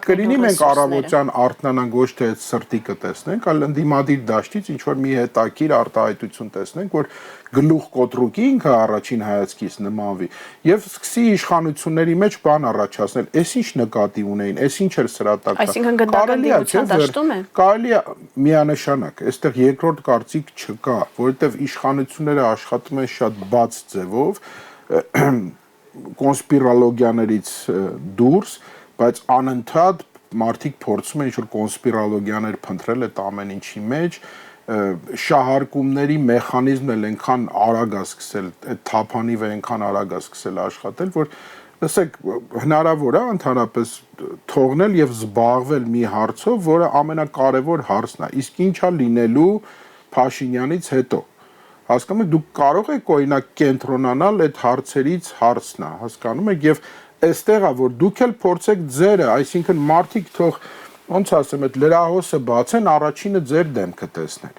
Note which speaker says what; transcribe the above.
Speaker 1: կլինի մենք առավոտյան արթնանանք ոչ թե այդ սրտիկը տեսնենք, այլ ընդդիմադիր դաշտից ինչ որ մի հետաքրքիր արտահայտություն տեսնենք, որ գլուխ կոտրուկի ինքը առաջին հայացքից նմանվի եւ սկսի իշխանությունների մեջ բան առաջացնել, այս ինչ նկատի ունեին, այս ինչ էր սրատակը։
Speaker 2: Այսինքն գնդական դիմության դաշտում է։
Speaker 1: Կարելի է միանշանակ, այստեղ երկրորդ կարծիք չկա, որովհետեւ իշխանությունները աշխատում են շատ բաց ձևով կոնսպիրոլոգիաներից դուրս, բայց անընդհատ մարդիկ փորձում են ինչ-որ կոնսպիրոլոգիաներ փնտրել այդ ամեն ինչի մեջ, շահարկումների մեխանիզմն էլ այնքան արագ է սկսել, այդ թափանիվը այնքան արագ է սկսել աշխատել, որ լսեք, հնարավոր է ընդհանրապես թողնել եւ զբաղվել մի հարցով, որը ամենակարևոր հարցն է, իսկ ինչա լինելու Փաշինյանից հետո։ Հասկանում եք, դուք կարող եք օրինակ կենտրոնանալ այդ հարցերից հարցն է, հասկանում եք, եւ այստեղ է, որ դուք էլ փորձեք ձերը, այսինքն մարդիկ թող ոնց ասեմ, այդ լրահոսը բացեն, առաջինը ձեր դեմքը տեսնեն։